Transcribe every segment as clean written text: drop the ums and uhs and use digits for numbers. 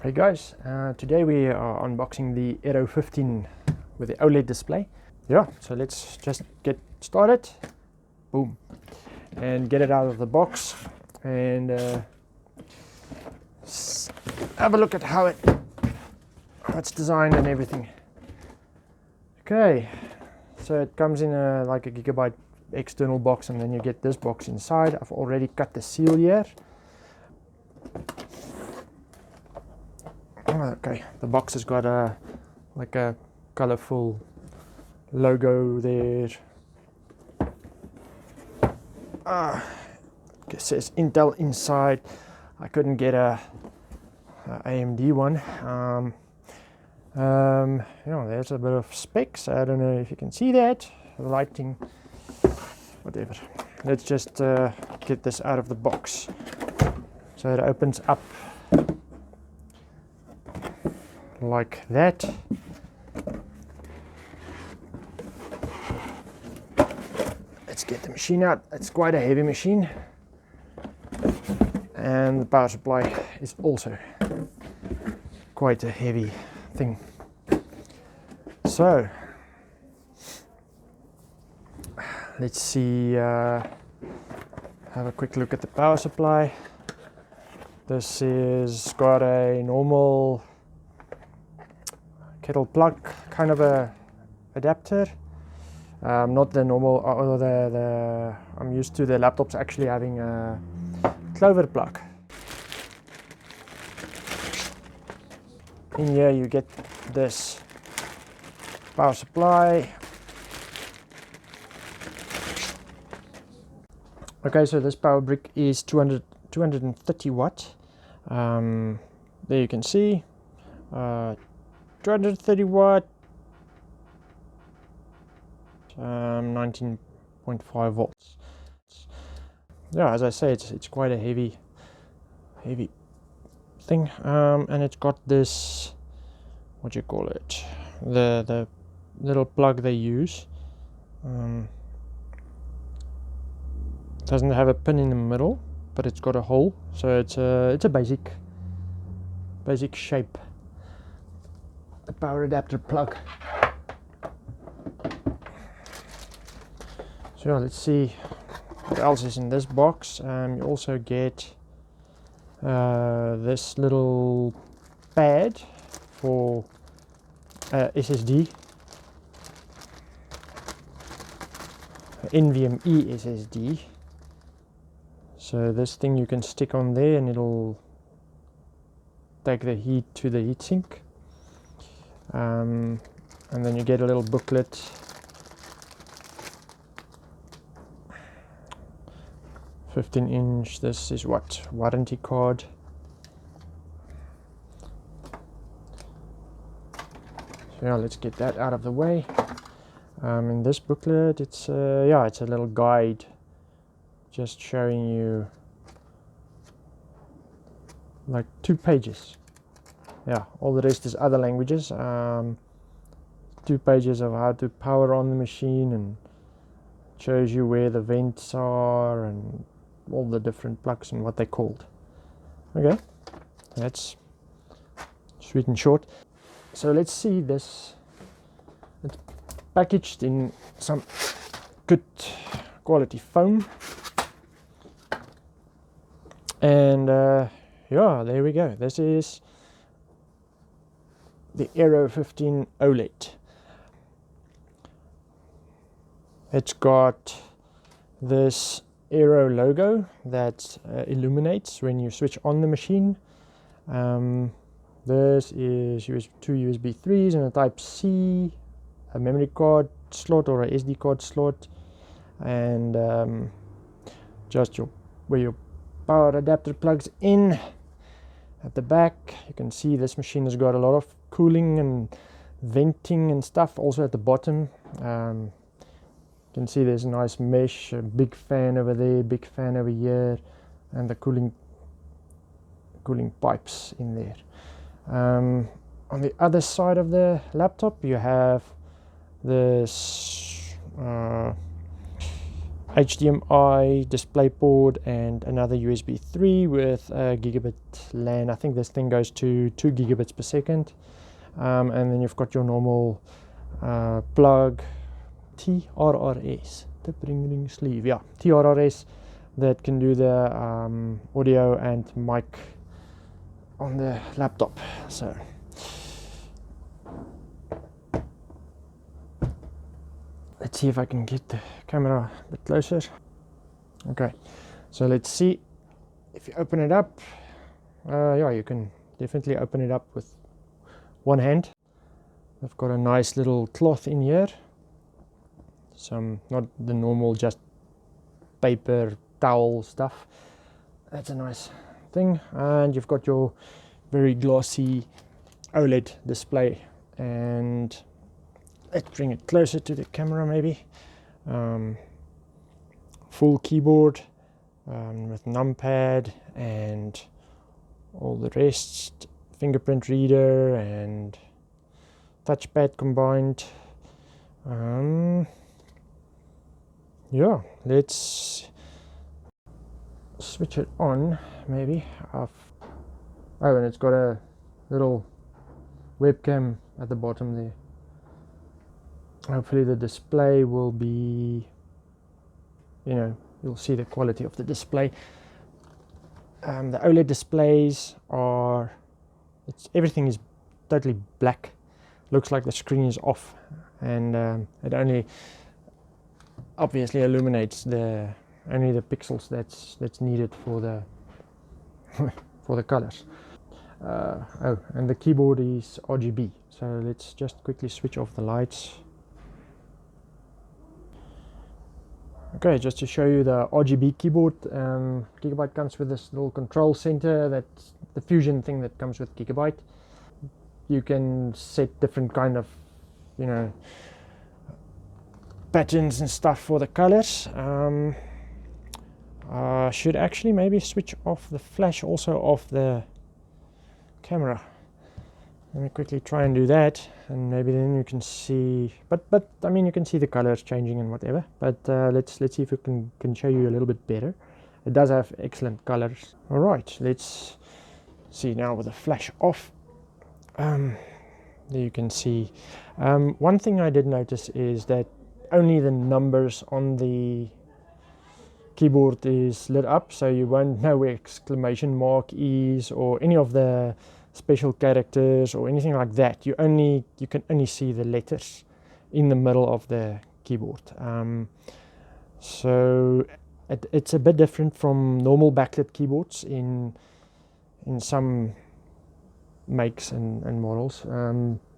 Hey guys, today we are unboxing the Aero 15 with the OLED display. Yeah, so let's just get started. Boom. And get it out of the box and have a look at how it's designed and everything. Okay, so it comes in like a Gigabyte external box, and then you get this box inside. I've already cut the seal here. Okay, the box has got like a colorful logo there. It says Intel inside. I couldn't get a AMD one. There's a bit of specs. I don't know if you can see that. Lighting, whatever. Let's just get this out of the box. So it opens up like that. Let's get the machine out. It's quite a heavy machine, and the power supply is also quite a heavy thing. So let's see, have a quick look at the power supply. This is got a normal kettle plug kind of a adapter, not the normal, I'm used to the laptops actually having a clover plug. In here you get this power supply. Okay, so this power brick is 230 watt. There you can see 230 watt, 19.5 volts. Yeah, as I say, it's quite a heavy thing, and it's got this, what do you call it, the little plug they use. Doesn't have a pin in the middle, but it's got a hole, so it's a basic shape. The power adapter plug. So let's see what else is in this box. You also get this little pad for SSD, NVMe SSD. So this thing you can stick on there and it'll take the heat to the heatsink. And then you get a little booklet. "15-inch, this is what? Warranty card." So yeah, let's get that out of the way. In this booklet, it's it's a little guide just showing you like 2 pages. Yeah, all the rest is other languages. 2 pages of how to power on the machine, and shows you where the vents are and all the different plugs and what they're called. Okay, that's sweet and short. So let's see this. It's packaged in some good quality foam, and yeah, there we go. This is the Aero 15 OLED. It's got this Aero logo that illuminates when you switch on the machine. This is 2 USB 3s and a Type-C, a memory card slot or a SD card slot, and just where your power adapter plugs in. At the back you can see this machine has got a lot of cooling and venting and stuff. Also at the bottom you can see there's a nice mesh, a big fan over there, big fan over here, and the cooling pipes in there. On the other side of the laptop you have this HDMI display port and another USB 3 with a gigabit LAN. I think this thing goes to 2 gigabits per second. And then you've got your normal plug TRRS, tip ring ring sleeve, yeah, TRRS, that can do the audio and mic on the laptop. So let's see if I can get the camera a bit closer. Okay, so let's see if you open it up. Yeah, you can definitely open it up with one hand. I've got a nice little cloth in here, some not the normal just paper towel stuff. That's a nice thing. And you've got your very glossy OLED display, and let's bring it closer to the camera maybe. Full keyboard with numpad and all the rest, fingerprint reader and touchpad combined. Yeah, let's switch it on maybe. Oh, and it's got a little webcam at the bottom there. Hopefully the display will be, you know, you'll see the quality of the display. The OLED displays are, everything is totally black. Looks like the screen is off, and it only obviously illuminates only the pixels that's needed for the for the colors. Oh, and the keyboard is RGB. So let's just quickly switch off the lights. Okay, just to show you the RGB keyboard, Gigabyte comes with this little control center, that's the fusion thing that comes with Gigabyte. You can set different kind of, you know, patterns and stuff for the colors. I should actually maybe switch off the flash also off the camera. Let me quickly try and do that, and maybe then you can see, but I mean, you can see the colors changing and whatever, but let's see if we can show you a little bit better. It does have excellent colors. All right, let's see now with the flash off. There you can see, one thing I did notice is that only the numbers on the keyboard is lit up, so you won't know where exclamation mark is or any of the special characters or anything like that. You can only see the letters in the middle of the keyboard. So it's a bit different from normal backlit keyboards in some makes and models.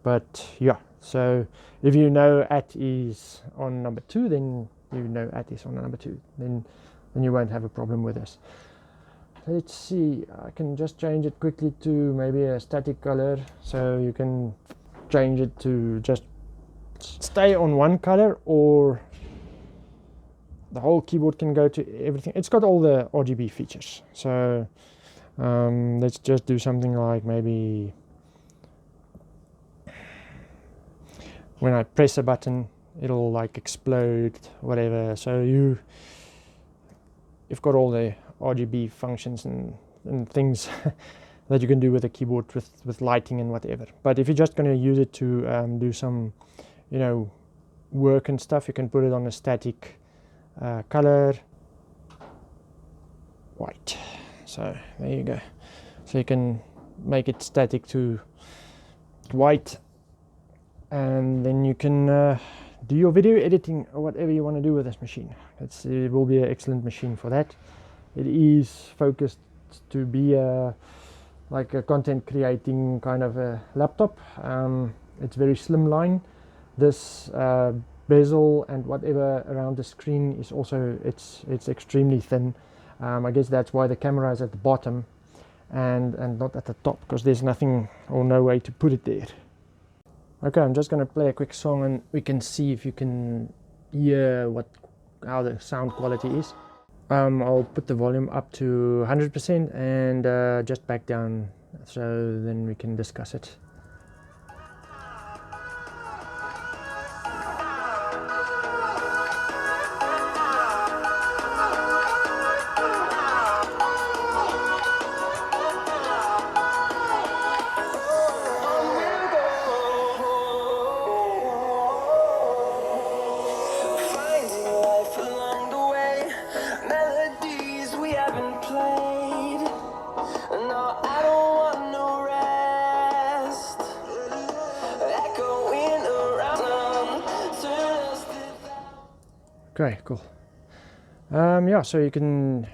But yeah, so if you know at is on number 2, then you know at is on number 2. Then you won't have a problem with this. Let's see, I can just change it quickly to maybe a static color, so you can change it to just stay on one color, or the whole keyboard can go to everything. It's got all the RGB features, so let's just do something like maybe when I press a button it'll like explode, whatever. So you've got all the RGB functions and things that you can do with a keyboard with lighting and whatever. But if you're just going to use it to do some, you know, work and stuff, you can put it on a static color, white. So there you go. So you can make it static to white, and then you can do your video editing or whatever you want to do with this machine. It will be an excellent machine for that. It is focused to be like a content creating kind of a laptop. It's very slimline. This bezel and whatever around the screen is also, it's extremely thin. I guess that's why the camera is at the bottom and not at the top, because there's nothing or no way to put it there. Okay, I'm just going to play a quick song and we can see if you can hear how the sound quality is. I'll put the volume up to 100% and just back down, so then we can discuss it. Okay, cool. Yeah, so you can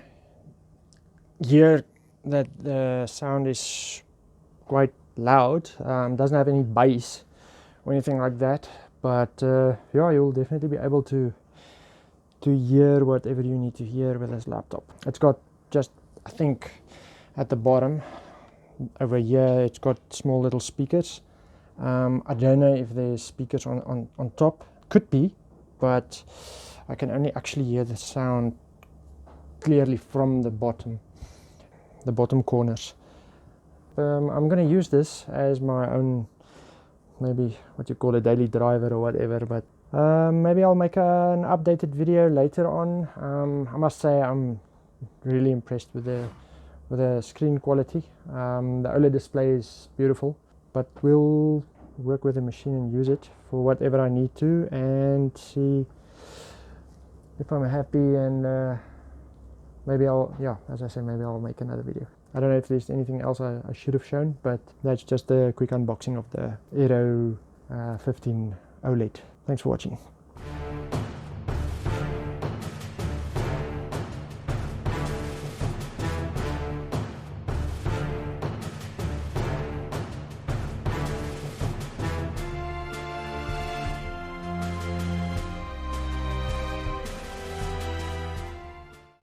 hear that the sound is quite loud. Doesn't have any bass or anything like that, but yeah, you'll definitely be able to hear whatever you need to hear with this laptop. It's got just, I think, at the bottom over here, it's got small little speakers. I don't know if there's speakers on top. Could be, but I can only actually hear the sound clearly from the bottom corners. I'm going to use this as my own, maybe what you call a daily driver or whatever, but maybe I'll make an updated video later on. I must say I'm really impressed with the screen quality. The OLED display is beautiful, but we'll work with the machine and use it for whatever I need to and see if I'm happy, and maybe I'll, yeah, as I said, maybe I'll make another video. I don't know if there's anything else I should have shown, but that's just a quick unboxing of the Aero 15 OLED. Thanks for watching.